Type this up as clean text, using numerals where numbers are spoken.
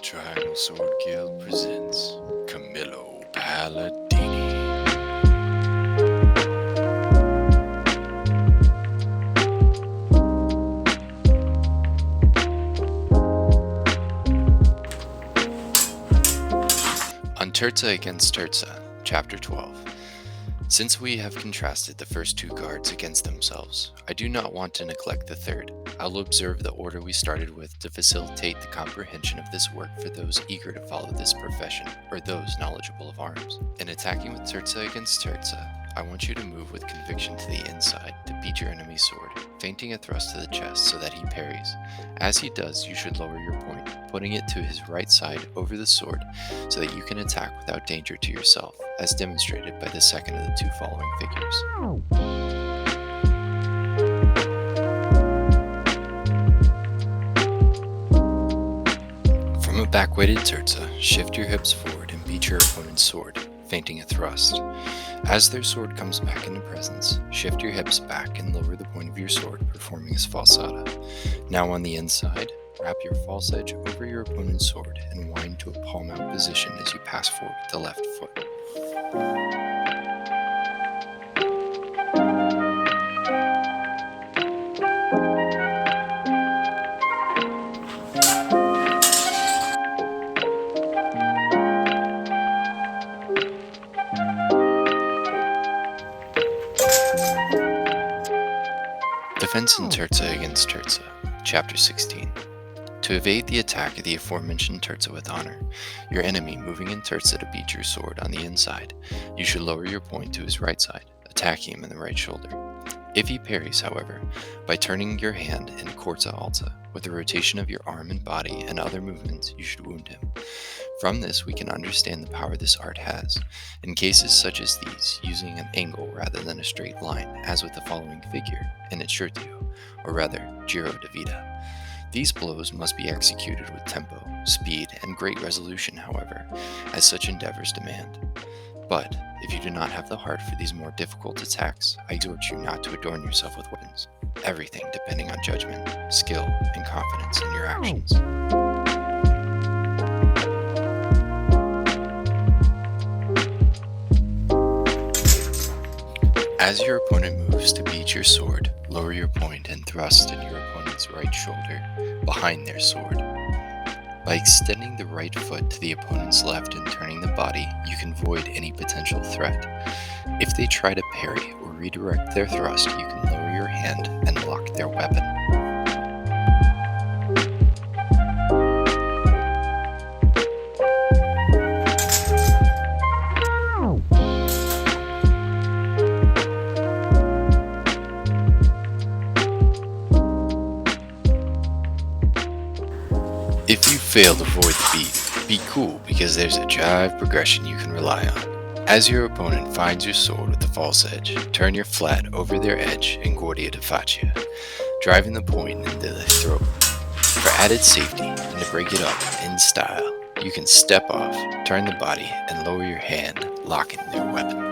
Triangle Sword Guild presents Camillo Palladini. On Terza against Terza, Chapter 12. Since we have contrasted the first two guards against themselves, I do not want to neglect the third. I'll observe the order we started with to facilitate the comprehension of this work for those eager to follow this profession, or those knowledgeable of arms. In attacking with Terza against Terza, I want you to move with conviction to the inside to beat your enemy's sword, feinting a thrust to the chest so that he parries. As he does, you should lower your point, putting it to his right side over the sword so that you can attack without danger to yourself, as demonstrated by the second of the two following figures. From a back-weighted terza, shift your hips forward and beat your opponent's sword, feinting a thrust. As their sword comes back into presence, shift your hips back and lower the point of your sword, performing as falsata. Now on the inside, wrap your false edge over your opponent's sword and wind to a palm-out position as you pass forward with the left foot. Defense in Terza against Terza, Chapter 16. To evade the attack of the aforementioned Terza with honor, your enemy moving in Terza to beat your sword on the inside, you should lower your point to his right side, attacking him in the right shoulder. If he parries, however, by turning your hand in corza alta, with the rotation of your arm and body and other movements, you should wound him. From this, we can understand the power this art has, in cases such as these, using an angle rather than a straight line, as with the following figure, in Incertio, or rather, Giro de Vita. These blows must be executed with tempo, speed, and great resolution, however, as such endeavors demand. But, if you do not have the heart for these more difficult attacks, I exhort you not to adorn yourself with weapons, everything depending on judgment, skill, and confidence in your actions. As your opponent moves to beat your sword, lower your point and thrust in your opponent's right shoulder, behind their sword. By extending the right foot to the opponent's left and turning the body, you can void any potential threat. If they try to parry or redirect their thrust, you can lower your hand and lock their weapon. If you fail to void the beat, be cool because there's a jive progression you can rely on. As your opponent finds your sword with the false edge, turn your flat over their edge in guardia di faccia, driving the point into the throat. For added safety and to break it up in style, you can step off, turn the body, and lower your hand, locking their weapon.